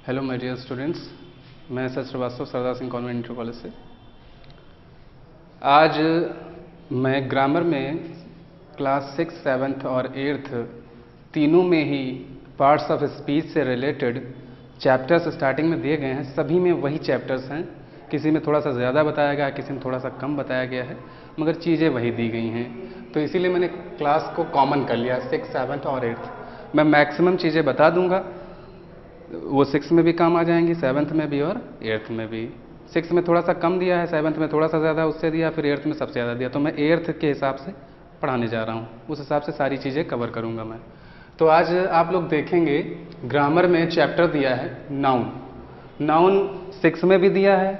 Hello my dear students, मैं S Srivastava Sardar Singh convent inter college से। आज मैं ग्रामर में क्लास 6, 7 और 8 तीनों में ही पार्ट्स ऑफ स्पीच से रिलेटेड चैप्टर्स स्टार्टिंग में दिए गए हैं। सभी में वही चैप्टर्स हैं, किसी में थोड़ा सा ज़्यादा बताया गया है, किसी में थोड़ा सा कम बताया गया है, मगर चीज़ें वही दी गई हैं। तो इसीलिए मैंने क्लास को कॉमन कर लिया, 6, 7 और 8। मैं मैक्सिमम चीज़ें बता दूंगा, वो 6 में भी काम आ जाएंगी, 7th में भी और 8th में भी। 6 में थोड़ा सा कम दिया है, 7th में थोड़ा सा ज़्यादा उससे दिया, फिर 8th में सबसे ज़्यादा दिया। तो मैं 8th के हिसाब से पढ़ाने जा रहा हूँ, उस हिसाब से सारी चीज़ें कवर करूँगा मैं। तो आज आप लोग देखेंगे ग्रामर में चैप्टर दिया है नाउन। नाउन 6 में भी दिया है,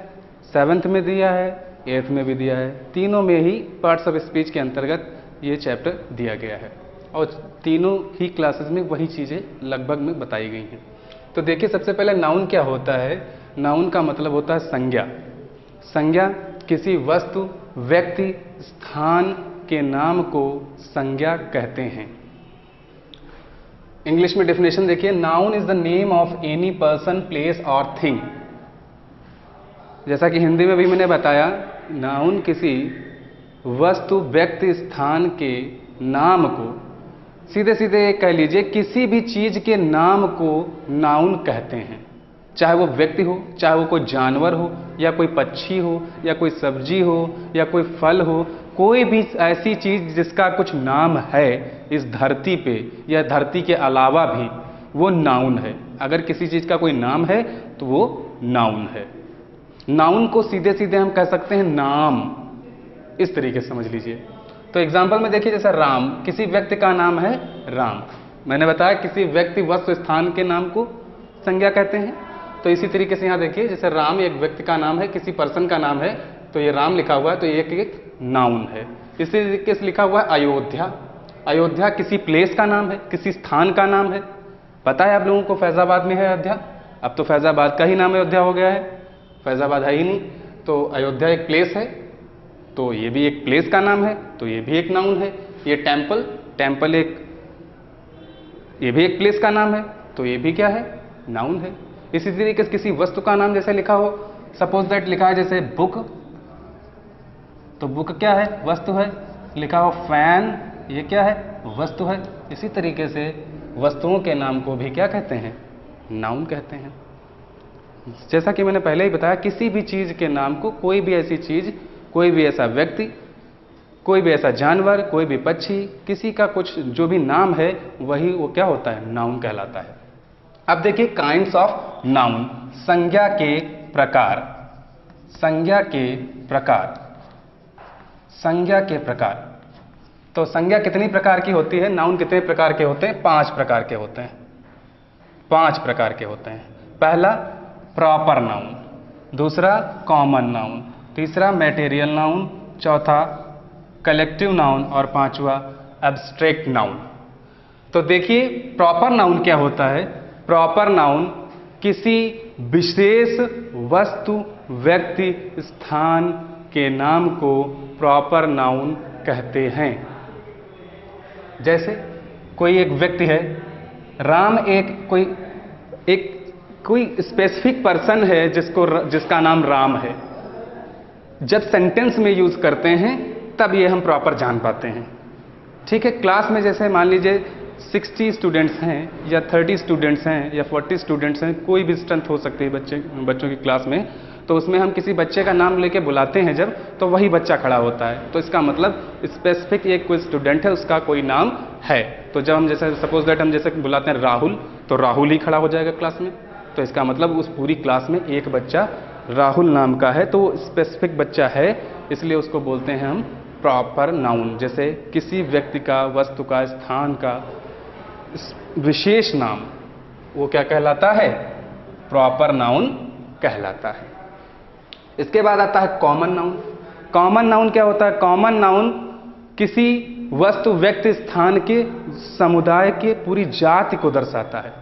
7th में दिया है, 8th में भी दिया है। तीनों में ही पार्ट्स ऑफ स्पीच के अंतर्गत ये चैप्टर दिया गया है और तीनों ही क्लासेस में वही चीज़ें लगभग में बताई गई हैं। तो देखिए, सबसे पहले नाउन क्या होता है। नाउन का मतलब होता है संज्ञा। संज्ञा किसी वस्तु, व्यक्ति, स्थान के नाम को संज्ञा कहते हैं। इंग्लिश में डेफिनेशन देखिए, noun is the name of any person, place और थिंग। जैसा कि हिंदी में भी मैंने बताया, नाउन किसी वस्तु, व्यक्ति, स्थान के नाम को, सीधे सीधे कह लीजिए किसी भी चीज के नाम को नाउन कहते हैं। चाहे वो व्यक्ति हो, चाहे वो कोई जानवर हो, या कोई पक्षी हो, या कोई सब्जी हो, या कोई फल हो, कोई भी ऐसी चीज जिसका कुछ नाम है इस धरती पे या धरती के अलावा भी, वो नाउन है। अगर किसी चीज का कोई नाम है तो वो नाउन है। नाउन को सीधे सीधे हम कह सकते हैं नाम, इस तरीके से समझ लीजिए। तो एग्जाम्पल में देखिए, जैसे राम, किसी व्यक्ति का नाम है राम। मैंने बताया किसी व्यक्ति, वस्तु, स्थान के नाम को संज्ञा कहते हैं। तो इसी तरीके से यहाँ देखिए, जैसे राम एक व्यक्ति का नाम है, किसी पर्सन का नाम है, तो ये राम लिखा हुआ है, तो ये एक नाउन है। इसी तरीके से लिखा हुआ है अयोध्या। अयोध्या किसी प्लेस का नाम है, किसी स्थान का नाम है। पता है आप लोगों को फैजाबाद में है अयोध्या। अब तो फैजाबाद का ही नाम अयोध्या हो गया है, फैजाबाद है ही नहीं। तो अयोध्या एक प्लेस है, तो ये भी एक प्लेस का नाम है, तो ये भी एक नाउन है। ये टेम्पल, टेम्पल ये भी एक प्लेस का नाम है, तो ये भी क्या है, नाउन है। इसी तरीके से किसी वस्तु का नाम जैसे लिखा हो, सपोज दैट लिखा है जैसे बुक, तो बुक क्या है, वस्तु है। लिखा हो फैन, ये क्या है, वस्तु है। इसी तरीके से वस्तुओं के नाम को भी क्या कहते हैं, नाउन कहते हैं। जैसा कि मैंने पहले ही बताया, किसी भी चीज के नाम को, कोई भी ऐसी चीज, कोई भी ऐसा व्यक्ति, कोई भी ऐसा जानवर, कोई भी पक्षी, किसी का कुछ जो भी नाम है वही वो क्या होता है, नाउन कहलाता है। अब देखिए काइंड्स ऑफ नाउन, संज्ञा के प्रकार। संज्ञा के प्रकार, संज्ञा के प्रकार। तो संज्ञा कितनी प्रकार की होती है, नाउन कितने प्रकार के होते हैं, 5 प्रकार के होते हैं। 5 प्रकार के होते हैं। पहला प्रॉपर नाउन, दूसरा कॉमन नाउन, तीसरा मैटेरियल नाउन, चौथा कलेक्टिव नाउन और पांचवा एब्स्ट्रैक्ट नाउन। तो देखिए प्रॉपर नाउन क्या होता है। प्रॉपर नाउन किसी विशेष वस्तु, व्यक्ति, स्थान के नाम को प्रॉपर नाउन कहते हैं। जैसे कोई एक व्यक्ति है, राम कोई स्पेसिफिक पर्सन है जिसका नाम राम है। जब सेंटेंस में यूज करते हैं तब ये हम प्रॉपर जान पाते हैं। ठीक है, क्लास में जैसे मान लीजिए 60 स्टूडेंट्स हैं या 30 स्टूडेंट्स हैं या 40 स्टूडेंट्स हैं, कोई भी स्ट्रेंथ हो सकती है बच्चों की क्लास में। तो उसमें हम किसी बच्चे का नाम लेके बुलाते हैं जब, तो वही बच्चा खड़ा होता है। तो इसका मतलब स्पेसिफिक एक कोई स्टूडेंट है, उसका कोई नाम है। तो जब हम जैसे सपोज दैट हम जैसे बुलाते हैं राहुल, तो राहुल ही खड़ा हो जाएगा क्लास में। तो इसका मतलब उस पूरी क्लास में एक बच्चा राहुल नाम का है, तो स्पेसिफिक बच्चा है, इसलिए उसको बोलते हैं हम प्रॉपर नाउन। जैसे किसी व्यक्ति का, वस्तु का, स्थान का विशेष नाम, वो क्या कहलाता है, प्रॉपर नाउन कहलाता है। इसके बाद आता है कॉमन नाउन। कॉमन नाउन क्या होता है, कॉमन नाउन किसी वस्तु, व्यक्ति, स्थान के, समुदाय के पूरी जाति को दर्शाता है,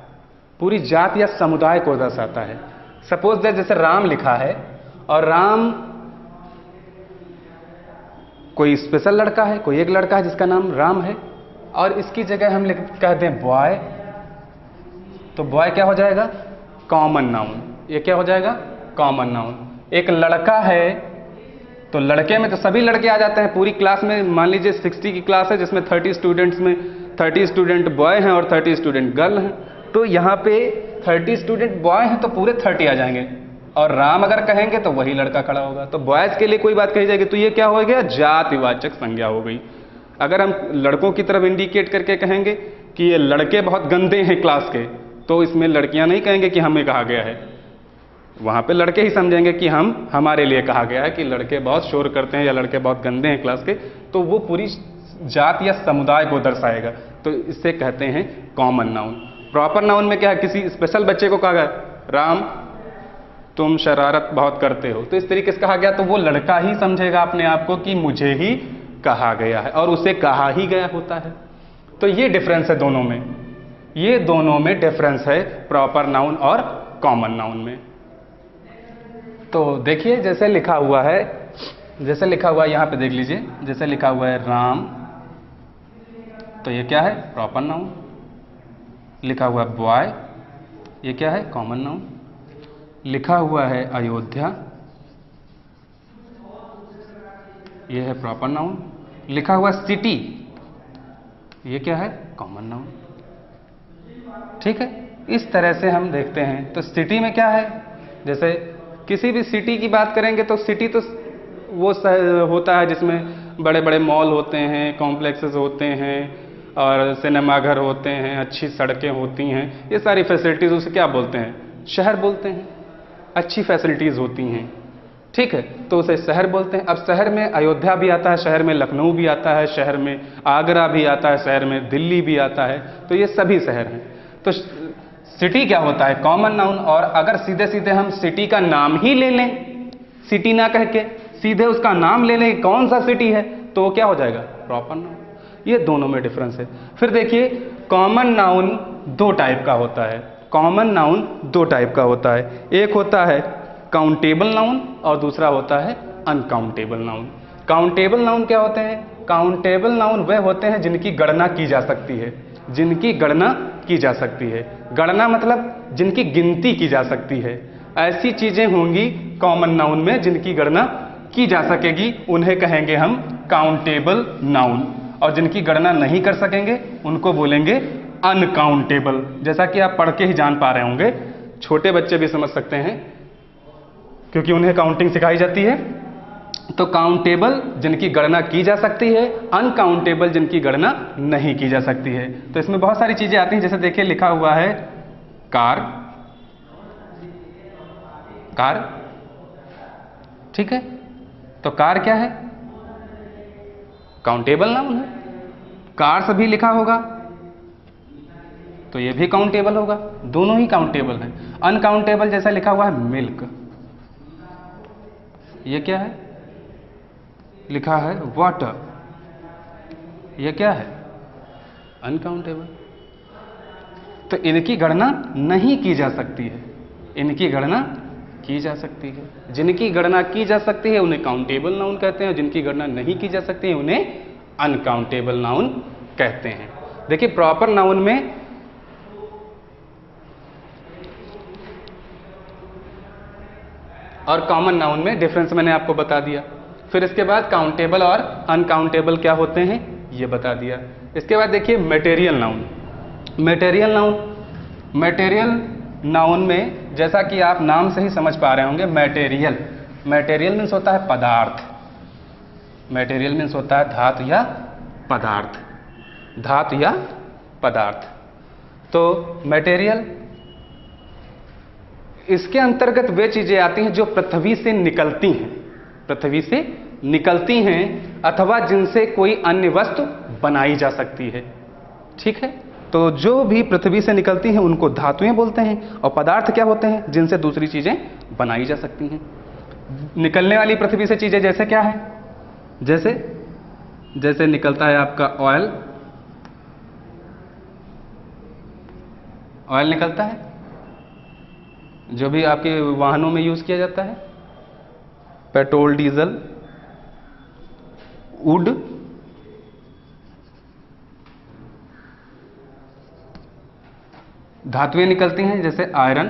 पूरी जाति या समुदाय को दर्शाता है। सपोज दैट जैसे राम लिखा है, और राम कोई स्पेशल लड़का है, कोई एक लड़का है जिसका नाम राम है, और इसकी जगह हम कह दें बॉय, तो बॉय क्या हो जाएगा, कॉमन नाउन। ये क्या हो जाएगा? Common noun. एक लड़का है तो लड़के में तो सभी लड़के आ जाते हैं पूरी क्लास में। मान लीजिए 60 की क्लास है जिसमें 30 स्टूडेंट्स में 30 स्टूडेंट बॉय हैं और 30 स्टूडेंट गर्ल हैं, तो यहाँ पे 30 स्टूडेंट बॉय हैं तो पूरे 30 आ जाएंगे, और राम अगर कहेंगे तो वही लड़का खड़ा होगा। तो बॉयज के लिए कोई बात कही जाएगी तो ये क्या हो गया? जातिवाचक संज्ञा हो गई। अगर हम लड़कों की तरफ इंडिकेट करके कहेंगे कि ये लड़के बहुत गंदे हैं क्लास के, तो इसमें लड़कियां नहीं कहेंगे कि हमें कहा गया है, वहां पे लड़के ही समझेंगे कि हमारे लिए कहा गया है कि लड़के बहुत शोर करते हैं या लड़के बहुत गंदे हैं क्लास के, तो वो पूरी जात या समुदाय को दर्शाएगा। तो इससे कहते हैं कॉमन नाउन। प्रॉपर नाउन में क्या है? किसी स्पेशल बच्चे को कहा गया राम तुम शरारत बहुत करते हो, तो इस तरीके से कहा गया तो वो लड़का ही समझेगा अपने आप को कि मुझे ही कहा गया है और उसे कहा ही गया होता है। तो ये डिफरेंस है दोनों में, ये दोनों में डिफरेंस है प्रॉपर नाउन और कॉमन नाउन में। तो देखिए जैसे लिखा हुआ है, जैसे लिखा हुआ है यहाँ पे देख लीजिए, जैसे लिखा हुआ है राम, तो ये क्या है? Proper noun. लिखा हुआ है बॉय, ये क्या है? Common noun. लिखा हुआ है अयोध्या, ये है प्रॉपर नाउन। लिखा हुआ सिटी, ये क्या है? Common noun. ठीक है, इस तरह से हम देखते हैं। तो सिटी में क्या है? जैसे किसी भी सिटी की बात करेंगे तो सिटी तो वो होता है जिसमें बड़े बड़े मॉल होते हैं, कॉम्प्लेक्सेस होते हैं और सिनेमाघर होते हैं, अच्छी सड़कें होती हैं, ये सारी फैसिलिटीज़ उसे क्या बोलते हैं? शहर बोलते हैं। अच्छी फैसिलिटीज़ होती हैं, ठीक है, तो उसे शहर बोलते हैं। अब शहर में अयोध्या भी आता है, शहर में लखनऊ भी आता है, शहर में आगरा भी आता है, शहर में दिल्ली भी आता है, तो ये सभी शहर हैं। तो सिटी क्या होता है? Common noun. और अगर सीधे सीधे हम सिटी का नाम ही ले लें, सिटी ना कह के सीधे उसका नाम ले लें कौन सा सिटी है, तो वो क्या हो जाएगा? Proper noun. ये दोनों में डिफरेंस है। फिर देखिए कॉमन नाउन दो टाइप का होता है। कॉमन नाउन दो टाइप का होता है, एक होता है काउंटेबल नाउन और दूसरा होता है अनकाउंटेबल नाउन। काउंटेबल नाउन क्या होते हैं? काउंटेबल नाउन वह होते हैं जिनकी गणना की जा सकती है, जिनकी गणना की जा सकती है। गणना मतलब जिनकी गिनती की जा सकती है। ऐसी चीजें होंगी कॉमन नाउन में जिनकी गणना की जा सकेगी, उन्हें कहेंगे हम काउंटेबल नाउन। और जिनकी गणना नहीं कर सकेंगे उनको बोलेंगे अनकाउंटेबल। जैसा कि आप पढ़ के ही जान पा रहे होंगे, छोटे बच्चे भी समझ सकते हैं क्योंकि उन्हें काउंटिंग सिखाई जाती है। तो काउंटेबल जिनकी गणना की जा सकती है, अनकाउंटेबल जिनकी गणना नहीं की जा सकती है। तो इसमें बहुत सारी चीजें आती हैं, जैसे देखिए लिखा हुआ है कार, कार, ठीक है, तो कार क्या है? काउंटेबल नाउन है। कार से भी लिखा होगा तो ये भी काउंटेबल होगा, दोनों ही काउंटेबल हैं। अनकाउंटेबल जैसा लिखा हुआ है मिल्क, ये क्या है? लिखा है वाटर, ये क्या है? अनकाउंटेबल। तो इनकी गणना नहीं की जा सकती है, इनकी गणना की जा सकती है। जिनकी गणना की जा सकती है उन्हें काउंटेबल नाउन कहते हैं, और जिनकी गणना नहीं की जा सकती है उन्हें अनकाउंटेबल नाउन कहते हैं। देखिए प्रॉपर नाउन में और कॉमन नाउन में डिफरेंस मैंने आपको बता दिया। फिर इसके बाद काउंटेबल और अनकाउंटेबल क्या होते हैं ये बता दिया। इसके बाद देखिए material noun. Material noun, material noun में जैसा कि आप नाम से ही समझ पा रहे होंगे, मटेरियल, मटेरियल मीन्स होता है पदार्थ। मटेरियल मीन्स होता है धातु या पदार्थ, धातु या पदार्थ। तो मटेरियल, इसके अंतर्गत वे चीजें आती हैं जो पृथ्वी से निकलती हैं, पृथ्वी से निकलती हैं अथवा जिनसे कोई अन्य वस्तु बनाई जा सकती है, ठीक है। तो जो भी पृथ्वी से निकलती हैं उनको धातुएं बोलते हैं, और पदार्थ क्या होते हैं? जिनसे दूसरी चीजें बनाई जा सकती हैं। निकलने वाली पृथ्वी से चीजें जैसे क्या है? जैसे जैसे निकलता है आपका ऑयल, ऑयल निकलता है जो भी आपके वाहनों में यूज किया जाता है, पेट्रोल, डीजल, वुड, धातुएं निकलती हैं जैसे आयरन,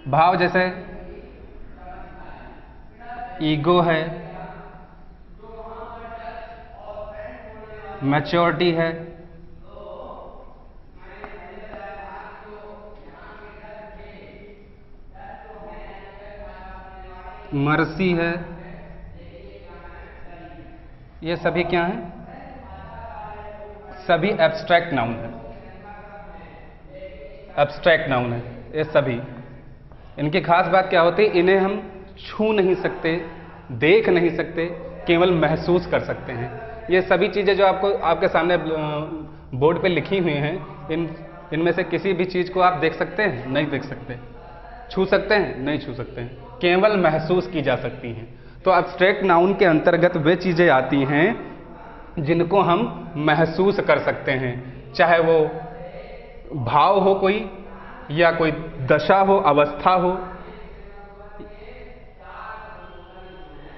भाव जैसे ईगो है, मैच्योरिटी है, मर्सी है, ये सभी क्या हैं? सभी एब्स्ट्रैक्ट नाउन है। एब्स्ट्रैक्ट नाउन है ये सभी। इनकी खास बात क्या होती है? इन्हें हम छू नहीं सकते, देख नहीं सकते, केवल महसूस कर सकते हैं। ये सभी चीज़ें जो आपको आपके सामने बोर्ड पे लिखी हुई हैं, इनमें से किसी भी चीज़ को आप देख सकते हैं? नहीं देख सकते। छू सकते हैं? नहीं छू सकते हैं, केवल महसूस की जा सकती हैं। तो एब्स्ट्रैक्ट नाउन के अंतर्गत वे चीज़ें आती हैं जिनको हम महसूस कर सकते हैं, चाहे वो भाव हो कोई, या कोई दशा हो, अवस्था हो,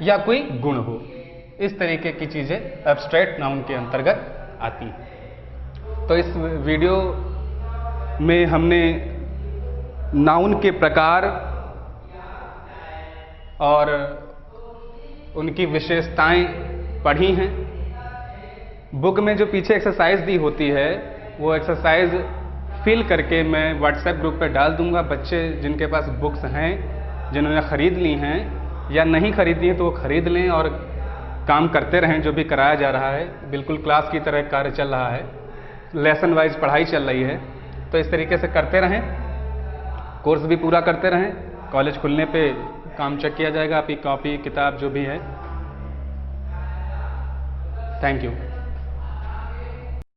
या कोई गुण हो। इस तरीके की चीज़ें एब्स्ट्रैक्ट नाउन के अंतर्गत आती हैं। तो इस वीडियो में हमने नाउन के प्रकार और उनकी विशेषताएं पढ़ी हैं। बुक में जो पीछे एक्सरसाइज दी होती है, वो एक्सरसाइज फिल करके मैं व्हाट्सएप ग्रुप पे डाल दूंगा। बच्चे जिनके पास बुक्स हैं, जिन्होंने ख़रीद ली हैं या नहीं खरीदी हैं, तो वो ख़रीद लें और काम करते रहें। जो भी कराया जा रहा है बिल्कुल क्लास की तरह कार्य चल रहा है, लेसन वाइज पढ़ाई चल रही है। तो इस तरीके से करते रहें, कोर्स भी पूरा करते रहें। कॉलेज खुलने पे काम चेक किया जाएगा, आपकी कॉपी किताब जो भी है। Thank you.